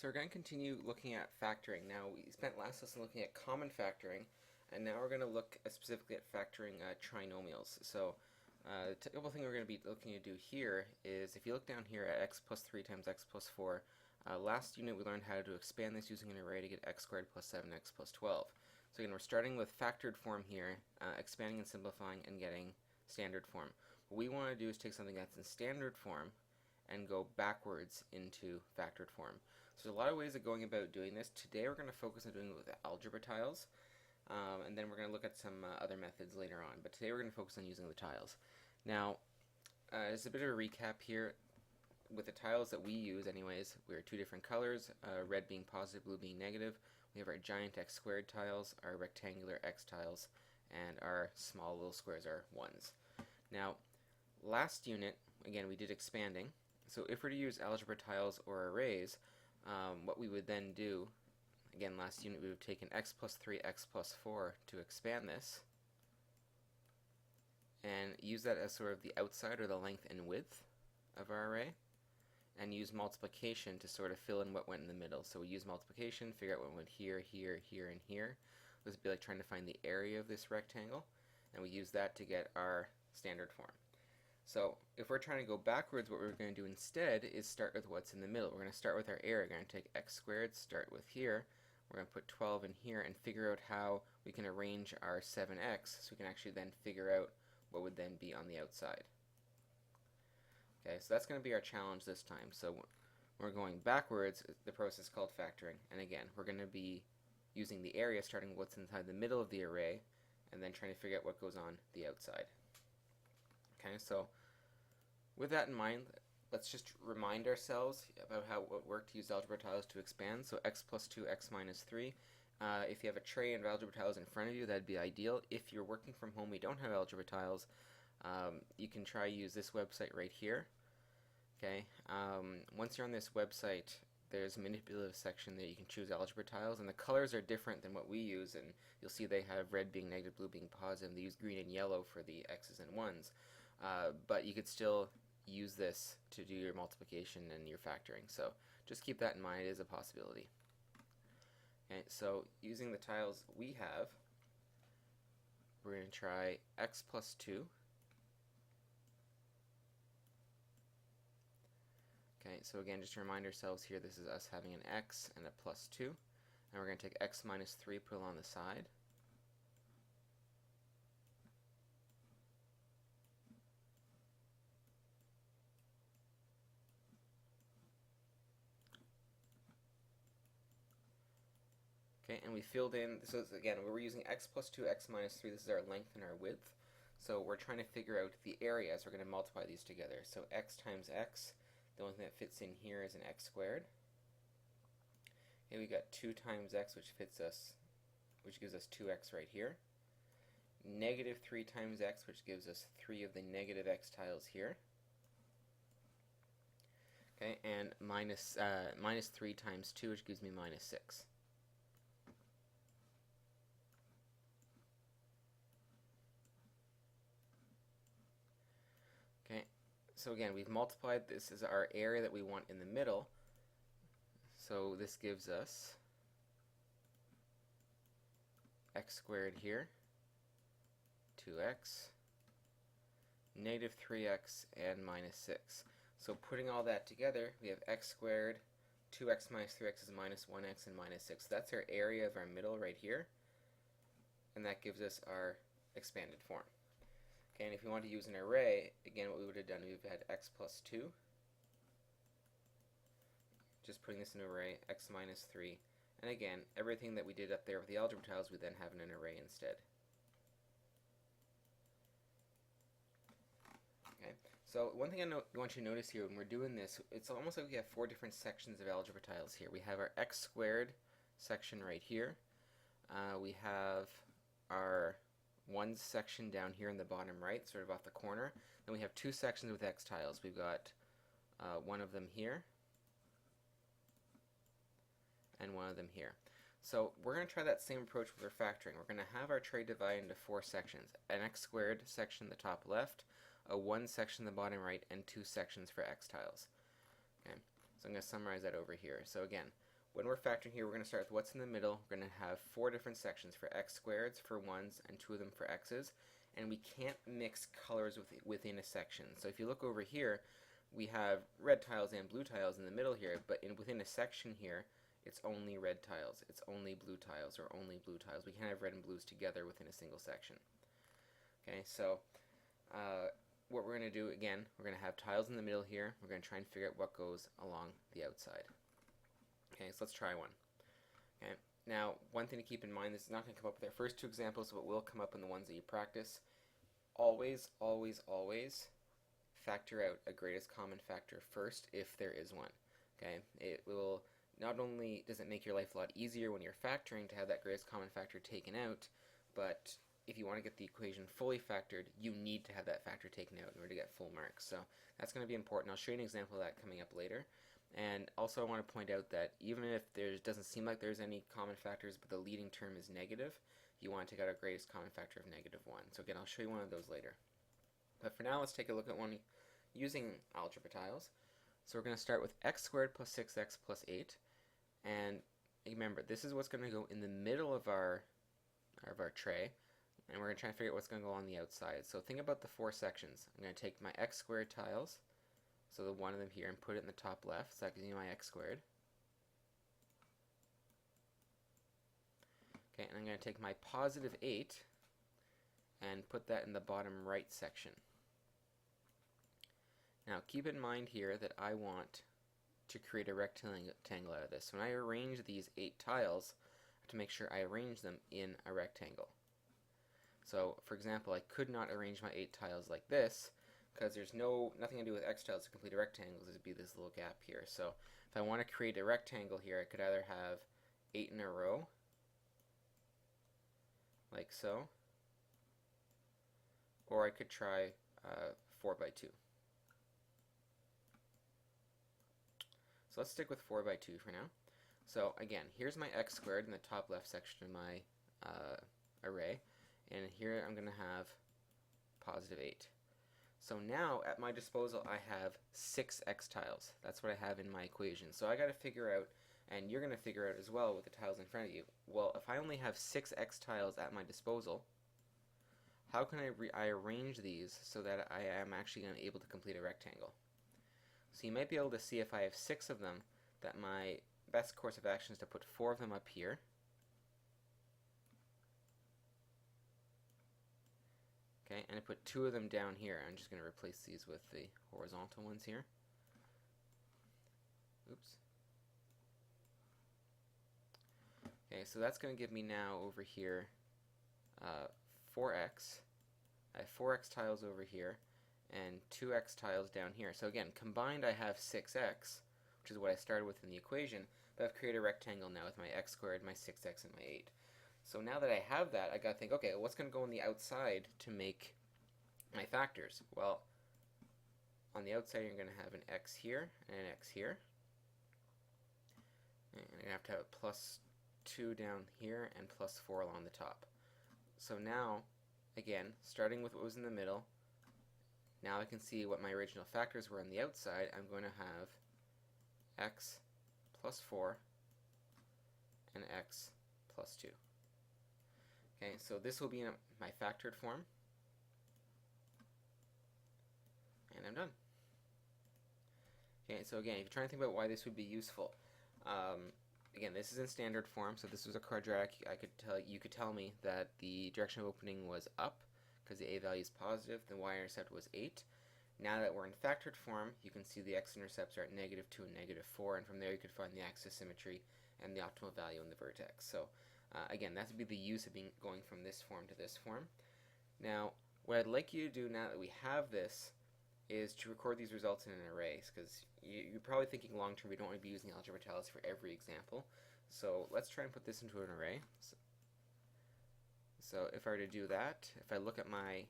So we're going to continue looking at factoring. Now we spent last lesson looking at common factoring, and now we're going to look specifically at factoring trinomials. So the typical thing we're going to be looking to do here is, if you look down here at x plus 3 times x plus 4, last unit we learned how to expand this using an array to get x squared plus 7x plus 12. So again, we're starting with factored form here, expanding and simplifying and getting standard form. What we want to do is take something that's in standard form and go backwards into factored form. So there's a lot of ways of going about doing this. Today we're going to focus on doing it with algebra tiles, and then we're going to look at some other methods later on. But today we're going to focus on using the tiles. Now, as a bit of a recap here, with the tiles that we use anyways, we're two different colors, red being positive, blue being negative. We have our giant x squared tiles, our rectangular x tiles, and our small little squares are ones. Now, last unit, again, we did expanding. So if we're to use algebra tiles or arrays, what we would then do, again, last unit we would have taken x plus 3, x plus 4 to expand this, and use that as sort of the outside or the length and width of our array, and use multiplication to sort of fill in what went in the middle. So we use multiplication, figure out what went here, here, here, and here. This would be like trying to find the area of this rectangle, and we use that to get our standard form. So if we're trying to go backwards, what we're going to do instead is start with what's in the middle. We're going to start with our area. We're going to take x squared, start with here. We're going to put 12 in here and figure out how we can arrange our 7x so we can actually then figure out what would then be on the outside. Okay, so that's going to be our challenge this time. So when we're going backwards, the process is called factoring. And again, we're going to be using the area, starting with what's inside the middle of the array, and then trying to figure out what goes on the outside. Okay, so with that in mind, let's just remind ourselves about how it worked to use algebra tiles to expand. So x plus 2, x minus 3. If you have a tray of algebra tiles in front of you, that'd be ideal. If you're working from home, you don't have algebra tiles, you can try use this website right here. Okay, once you're on this website, there's a manipulative section that you can choose algebra tiles, and the colors are different than what we use, and you'll see they have red being negative, blue being positive. They use green and yellow for the x's and ones, but you could still use this to do your multiplication and your factoring, so just keep that in mind. It is a possibility. Okay, so using the tiles we have, we're going to try x plus 2. Okay, so again, just to remind ourselves here, this is us having an x and a plus 2. And we're going to take x minus 3, put it on the side. Okay, and we filled in, so again, we were using x plus 2, x minus 3. This is our length and our width. So we're trying to figure out the area, so we're going to multiply these together. So x times x. The only thing that fits in here is an x squared. Okay, we got 2 times x, which gives us 2x right here. Negative 3 times x, which gives us 3 of the negative x tiles here. Okay, and minus 3 times 2, which gives me minus 6. Okay. So again, we've multiplied this as our area that we want in the middle. So this gives us x squared here, 2x, negative 3x, and minus 6. So putting all that together, we have x squared, 2x minus 3x is minus 1x, and minus 6. So that's our area of our middle right here, and that gives us our expanded form. Okay, and if we want to use an array, again, what we would have done, we would have had x plus 2, just putting this in an array, x minus 3, and again, everything that we did up there with the algebra tiles, we then have in an array instead. Okay, so one thing I want you to notice here when we're doing this, it's almost like we have 4 different sections of algebra tiles here. We have our x squared section right here. We have our one section down here in the bottom right, sort of off the corner. Then we have 2 sections with x tiles. We've got one of them here and one of them here. So we're going to try that same approach with our factoring. We're going to have our tray divided into 4 sections. An x squared section in the top left, a 1 section in the bottom right, and 2 sections for x tiles. Okay, so I'm going to summarize that over here. So again, when we're factoring here, we're going to start with what's in the middle. We're going to have 4 different sections for x squareds, for 1s, and 2 of them for x's. And we can't mix colors within a section. So if you look over here, we have red tiles and blue tiles in the middle here, but within a section here, it's only red tiles, it's only blue tiles, or only blue tiles. We can't have red and blues together within a single section. Okay, so what we're going to do, again, we're going to have tiles in the middle here. We're going to try and figure out what goes along the outside. Okay, so let's try one. Okay, now one thing to keep in mind, this is not going to come up with our first 2 examples, but will come up in the ones that you practice. Always, always, always factor out a greatest common factor first if there is one. Okay, it will not only does it make your life a lot easier when you're factoring to have that greatest common factor taken out, but if you want to get the equation fully factored, you need to have that factor taken out in order to get full marks. So that's going to be important. I'll show you an example of that coming up later. And also I want to point out that even if there doesn't seem like there's any common factors, but the leading term is negative, you want to take out a greatest common factor of -1. So again, I'll show you one of those later. But for now, let's take a look at one using algebra tiles. So we're going to start with x squared plus 6x plus 8. And remember, this is what's going to go in the middle of our tray. And we're going to try and figure out what's going to go on the outside. So think about the 4 sections. I'm going to take my x squared tiles, so the one of them here, and put it in the top left. So that gives me my x squared. Okay, and I'm going to take my positive 8 and put that in the bottom right section. Now keep in mind here that I want to create a rectangle out of this. So when I arrange these 8 tiles, I have to make sure I arrange them in a rectangle. So for example, I could not arrange my 8 tiles like this because there's nothing to do with x tiles to complete a rectangle. There'd be this little gap here. So if I want to create a rectangle here, I could either have 8 in a row, like so, or I could try 4 by 2. So let's stick with 4 by 2 for now. So again, here's my x squared in the top left section of my array, and here I'm going to have positive 8. So now at my disposal I have 6 x tiles. That's what I have in my equation. So I got to figure out, and you're going to figure out as well with the tiles in front of you, well, if I only have 6 x tiles at my disposal, how can I arrange these so that I am actually going to be able to complete a rectangle? So you might be able to see if I have 6 of them, that my best course of action is to put 4 of them up here. Okay, and I put 2 of them down here. I'm just going to replace these with the horizontal ones here. Oops. Okay, so that's going to give me now over here 4x. I have 4x tiles over here and 2x tiles down here. So again, combined I have 6x, which is what I started with in the equation, but I've created a rectangle now with my x squared, my 6x, and my 8. So now that I have that, I got to think, okay, what's going to go on the outside to make my factors? Well, on the outside you're going to have an x here and an x here. And you're going to have a plus 2 down here and plus 4 along the top. So now, again, starting with what was in the middle, now I can see what my original factors were on the outside. I'm going to have x plus 4 and x plus 2. Okay, so this will be in my factored form. And I'm done. Okay, so again, if you're trying to think about why this would be useful, again, this is in standard form, so this was a quadratic. You could tell me that the direction of opening was up because the a value is positive, the y-intercept was 8. Now that we're in factored form, you can see the x-intercepts are at -2 and -4, and from there you could find the axis symmetry and the optimal value in the vertex. So again, that would be the use of going from this form to this form. Now, what I'd like you to do now that we have this is to record these results in an array, because you're probably thinking long term we don't want to be using algebra tiles for every example. So let's try and put this into an array. So if I were to do that, if I look at my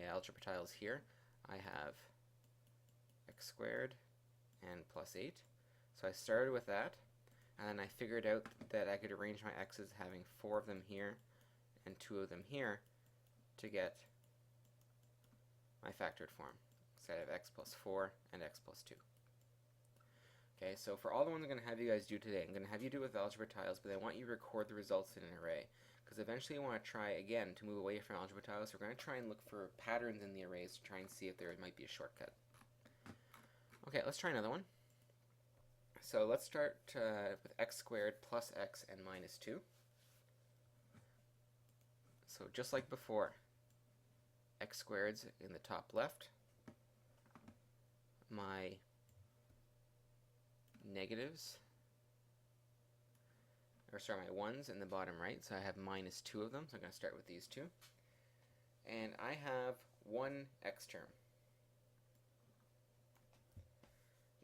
algebra tiles here, I have x squared and plus 8. So I started with that, and then I figured out that I could arrange my x's having 4 of them here and 2 of them here to get my factored form. So I have x plus 4 and x plus 2. Okay, so for all the ones I'm going to have you guys do today, I'm going to have you do it with algebra tiles, but I want you to record the results in an array. Because eventually you want to try, again, to move away from algebra tiles, so we're going to try and look for patterns in the arrays to try and see if there might be a shortcut. Okay, let's try another one. So let's start with x squared plus x and minus 2. So just like before, x squared's in the top left, my negatives, my ones in the bottom right, so I have minus 2 of them, so I'm going to start with these two. And I have one x term.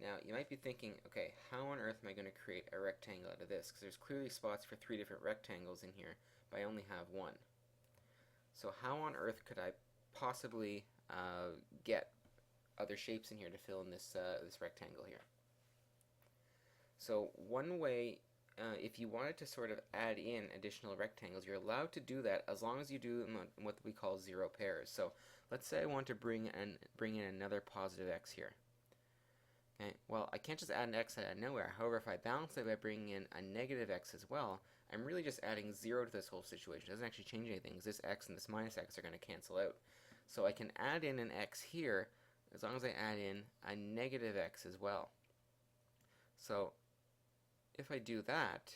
Now, you might be thinking, okay, how on earth am I going to create a rectangle out of this? Because there's clearly spots for 3 different rectangles in here, but I only have one. So how on earth could I possibly get other shapes in here to fill in this rectangle here? So one way, if you wanted to sort of add in additional rectangles, you're allowed to do that as long as you do them in what we call 0 pairs. So let's say I want to bring in another positive x here. Okay, well, I can't just add an x out of nowhere. However, if I balance it by bringing in a negative x as well, I'm really just adding 0 to this whole situation. It doesn't actually change anything, because this x and this minus x are going to cancel out. So I can add in an x here as long as I add in a negative x as well. So if I do that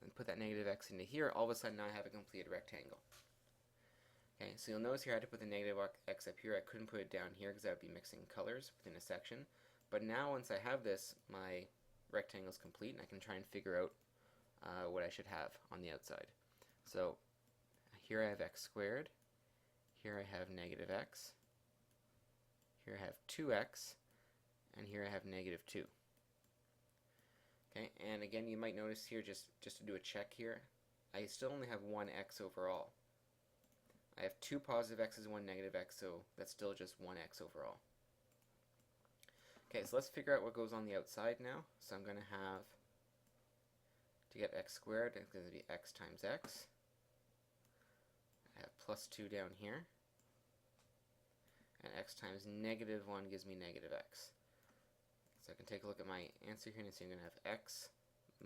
and put that negative x into here, all of a sudden now I have a completed rectangle. Okay, so you'll notice here I had to put the negative x up here. I couldn't put it down here because I would be mixing colors within a section. But now once I have this, my rectangle is complete, and I can try and figure out what I should have on the outside. So here I have x squared, here I have negative x, here I have 2x, and here I have negative 2. Okay, and again you might notice here, just to do a check here, I still only have one x overall. I have 2 positive x's and 1 negative x, so that's still just 1 x overall. Okay, so let's figure out what goes on the outside now. So I'm going to have, to get x squared, it's going to be x times x. I have plus 2 down here. And x times negative 1 gives me negative x. So I can take a look at my answer here and see I'm going to have x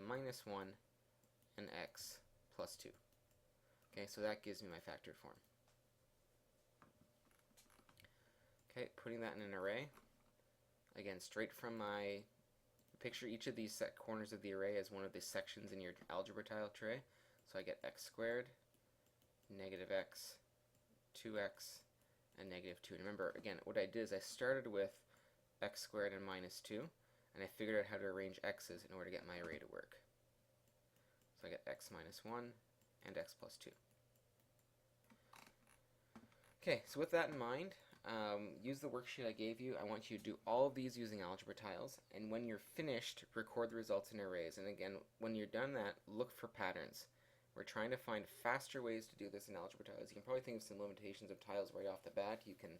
minus 1 and x plus 2. Okay, so that gives me my factored form. Okay, putting that in an array. Again, straight from my, picture each of these set corners of the array as one of the sections in your algebra tile tray. So I get x squared, negative x, 2x, and negative 2. And remember, again, what I did is I started with x squared and minus 2, and I figured out how to arrange x's in order to get my array to work. So I get x minus 1 and x plus 2. Okay, so with that in mind, use the worksheet I gave you. I want you to do all of these using algebra tiles, and when you're finished, record the results in arrays. And again, when you're done that, look for patterns. We're trying to find faster ways to do this in algebra tiles. You can probably think of some limitations of tiles right off the bat. You can,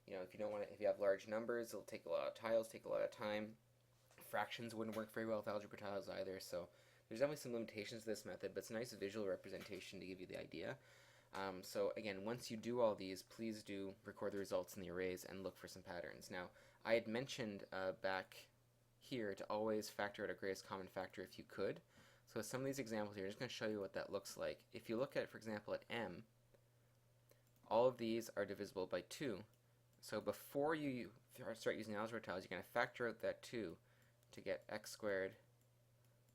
if you don't want to, if you have large numbers, it'll take a lot of tiles, take a lot of time. Fractions wouldn't work very well with algebra tiles either. So there's definitely some limitations to this method, but it's a nice visual representation to give you the idea. So again, once you do all these, please do record the results in the arrays and look for some patterns. Now, I had mentioned back here to always factor out a greatest common factor if you could. So some of these examples here, I'm just going to show you what that looks like. If you look at, for example, at m, all of these are divisible by 2. So before you start using algebra tiles, you're going to factor out that 2 to get x squared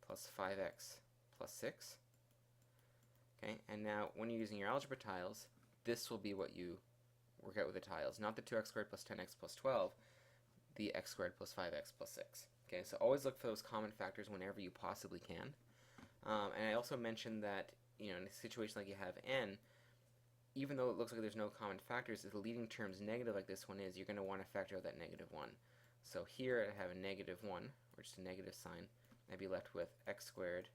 plus 5x plus 6. Okay, and now when you're using your algebra tiles, this will be what you work out with the tiles, not the 2x squared plus 10x plus 12, the x squared plus 5x plus 6. Okay, so always look for those common factors whenever you possibly can. And I also mentioned that, in a situation like you have n, even though it looks like there's no common factors, if the leading term is negative like this one is, you're going to want to factor out that negative 1. So here I have a negative 1, or just a negative sign. I'd be left with x squared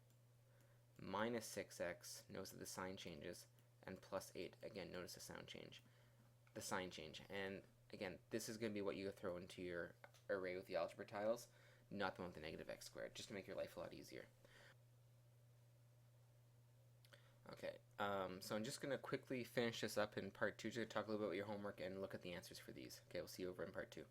minus 6x, notice that the sign changes, and plus 8, again, notice the sign change. And again, this is going to be what you throw into your array with the algebra tiles, not the one with the negative x squared, just to make your life a lot easier. Okay, so I'm just going to quickly finish this up in part 2 to talk a little bit about your homework and look at the answers for these. Okay, we'll see you over in part 2.